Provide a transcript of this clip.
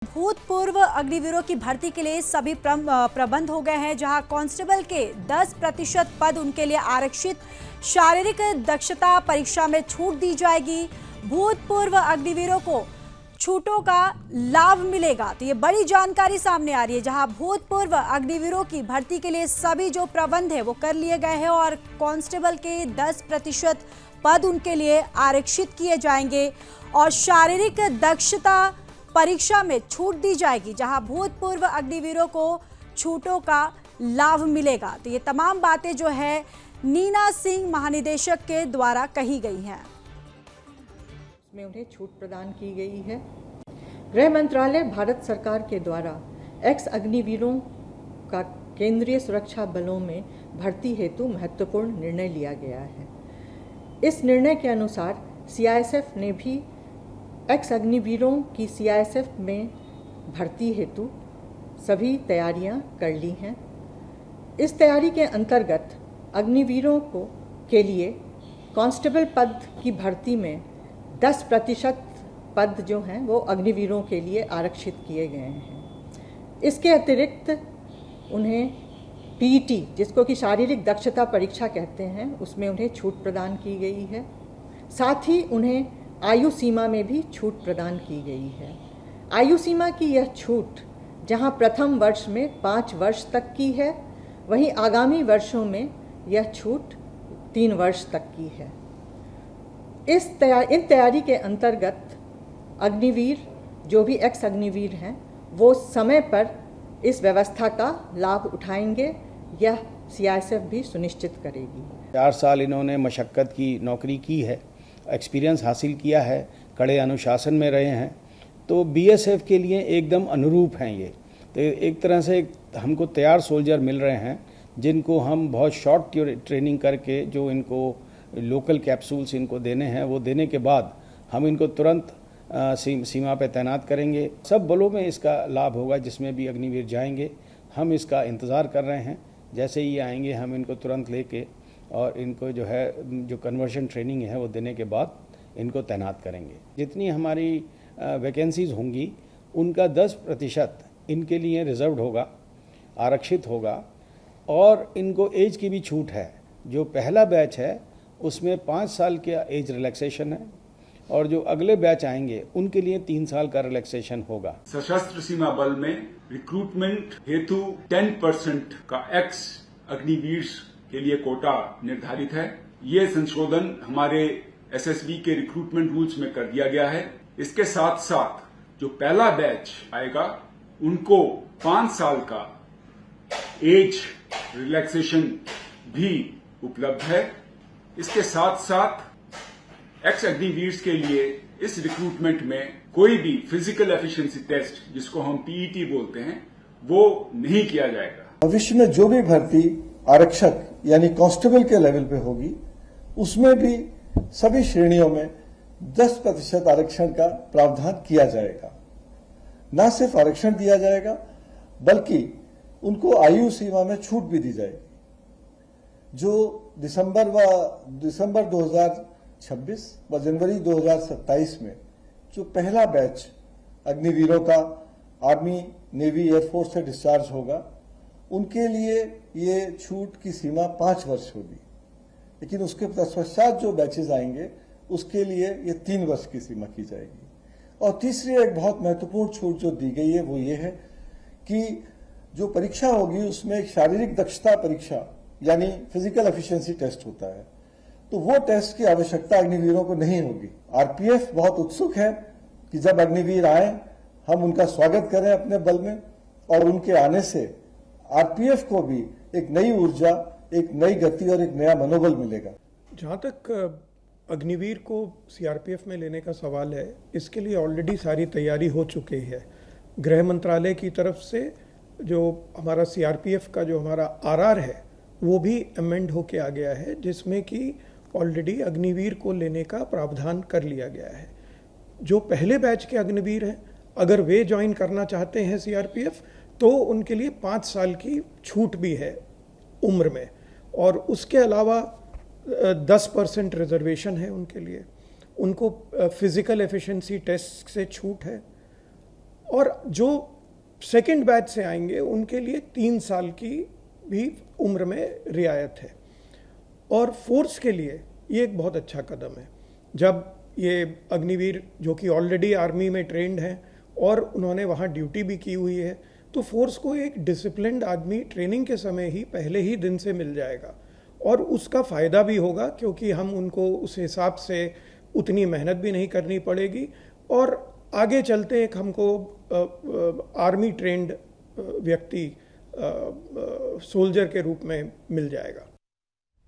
भूतपूर्व अग्निवीरों की भर्ती के लिए सभी प्रबंध हो गए हैं, जहां कांस्टेबल के 10% पद उनके लिए आरक्षित। शारीरिक दक्षता परीक्षा में छूट दी जाएगी। भूतपूर्व अग्निवीरों को छूटों का लाभ मिलेगा। तो ये बड़ी जानकारी सामने आ रही है, जहां भूतपूर्व अग्निवीरों की भर्ती के लिए सभी जो प्रबंध है वो कर लिए गए हैं और कांस्टेबल के 10% पद उनके लिए आरक्षित किए जाएंगे और शारीरिक दक्षता परीक्षा में छूट दी जाएगी, जहां भूतपूर्व अग्निवीरों को छूटों का लाभ मिलेगा। तो ये तमाम बातें जो है नीना सिंह महानिदेशक के द्वारा कही गई हैं। में उन्हें छूट प्रदान की गई है। गृह मंत्रालय भारत सरकार के द्वारा एक्स अग्निवीरों का केंद्रीय सुरक्षा बलों में भर्ती हेतु महत्वपूर्ण निर्णय लिया गया है। इस निर्णय के अनुसार सीआईएसएफ ने भी एक्स अग्निवीरों की सीआईएसएफ में भर्ती हेतु सभी तैयारियां कर ली हैं। इस तैयारी के अंतर्गत अग्निवीरों के लिए कांस्टेबल पद की भर्ती में 10% पद जो हैं वो अग्निवीरों के लिए आरक्षित किए गए हैं। इसके अतिरिक्त उन्हें पीईटी, जिसको कि शारीरिक दक्षता परीक्षा कहते हैं, उसमें उन्हें छूट प्रदान की गई है। साथ ही उन्हें आयु सीमा में भी छूट प्रदान की गई है। आयु सीमा की यह छूट जहां प्रथम वर्ष में 5 वर्ष तक की है, वहीं आगामी वर्षों में यह छूट 3 वर्ष तक की है। इन तैयारी के अंतर्गत अग्निवीर जो भी एक्स अग्निवीर हैं वो समय पर इस व्यवस्था का लाभ उठाएंगे, यह सीआईएसएफ भी सुनिश्चित करेगी। 4 साल इन्होंने मशक्क़त की नौकरी की है, एक्सपीरियंस हासिल किया है, कड़े अनुशासन में रहे हैं, तो बीएसएफ के लिए एकदम अनुरूप हैं ये। तो एक तरह से हमको तैयार सोल्जर मिल रहे हैं, जिनको हम बहुत शॉर्ट ट्रेनिंग करके जो इनको लोकल कैप्सूल्स इनको देने हैं, वो देने के बाद हम इनको तुरंत सीमा पे तैनात करेंगे। सब बलों में इसका लाभ होगा, जिसमें भी अग्निवीर जाएंगे। हम इसका इंतज़ार कर रहे हैं, जैसे ही आएंगे हम इनको तुरंत लेके और इनको जो है जो कन्वर्शन ट्रेनिंग है वो देने के बाद इनको तैनात करेंगे। जितनी हमारी वैकेंसीज़ होंगी उनका 10% इनके लिए रिजर्व्ड होगा, आरक्षित होगा और इनको एज की भी छूट है। जो पहला बैच है उसमें 5 साल का एज रिलैक्सेशन है और जो अगले बैच आएंगे उनके लिए 3 साल का रिलैक्सेशन होगा। सशस्त्र सीमा बल में रिक्रूटमेंट हेतु 10% का एक्स अग्निवीर के लिए कोटा निर्धारित है। ये संशोधन हमारे एसएसबी के रिक्रूटमेंट रूल्स में कर दिया गया है। इसके साथ साथ जो पहला बैच आएगा उनको 5 साल का एज रिलैक्सेशन भी उपलब्ध है। इसके साथ साथ एक्स अग्निवीर के लिए इस रिक्रूटमेंट में कोई भी फिजिकल एफिशिएंसी टेस्ट, जिसको हम पीईटी बोलते हैं, वो नहीं किया जाएगा। भविष्य में जो भी भर्ती आरक्षक यानी कांस्टेबल के लेवल पे होगी, उसमें भी सभी श्रेणियों में 10% आरक्षण का प्रावधान किया जाएगा। न सिर्फ आरक्षण दिया जाएगा, बल्कि उनको आयु सीमा में छूट भी दी जाएगी। जो दिसंबर 2026 व जनवरी 2027 में जो पहला बैच अग्निवीरों का आर्मी, नेवी, एयरफोर्स से डिस्चार्ज होगा, उनके लिए ये छूट की सीमा 5 वर्ष होगी। लेकिन उसके पश्चात जो बैचेज आएंगे उसके लिए ये 3 वर्ष की सीमा की जाएगी। और तीसरी एक बहुत महत्वपूर्ण छूट जो दी गई है वो ये है कि जो परीक्षा होगी उसमें एक शारीरिक दक्षता परीक्षा यानी फिजिकल एफिशिएंसी टेस्ट होता है, तो वो टेस्ट की आवश्यकता अग्निवीरों को नहीं होगी। आरपीएफ बहुत उत्सुक है कि जब अग्निवीर आए हम उनका स्वागत करें अपने बल में, और उनके आने से आरपीएफ को भी एक नई ऊर्जा, एक नई गति और एक नया मनोबल मिलेगा। जहाँ तक अग्निवीर को सीआरपीएफ में लेने का सवाल है, इसके लिए ऑलरेडी सारी तैयारी हो चुकी है। गृह मंत्रालय की तरफ से जो हमारा सीआरपीएफ का जो हमारा आरआर है वो भी अमेंड होके आ गया है, जिसमें कि ऑलरेडी अग्निवीर को लेने का प्रावधान कर लिया गया है। जो पहले बैच के अग्निवीर हैं, अगर वे ज्वाइन करना चाहते हैं सीआरपीएफ, तो उनके लिए 5 साल की छूट भी है उम्र में, और उसके अलावा 10% रिजर्वेशन है उनके लिए। उनको फिजिकल एफिशिएंसी टेस्ट से छूट है और जो सेकंड बैच से आएंगे उनके लिए 3 साल की भी उम्र में रियायत है। और फोर्स के लिए ये एक बहुत अच्छा कदम है। जब ये अग्निवीर जो कि ऑलरेडी आर्मी में ट्रेंड हैं और उन्होंने वहाँ ड्यूटी भी की हुई है, तो फोर्स को एक डिसिप्लिन्ड आदमी ट्रेनिंग के समय ही पहले ही दिन से मिल जाएगा और उसका फ़ायदा भी होगा, क्योंकि हम उनको उस हिसाब से उतनी मेहनत भी नहीं करनी पड़ेगी और आगे चलते एक हमको आर्मी ट्रेंड व्यक्ति सोल्जर के रूप में मिल जाएगा।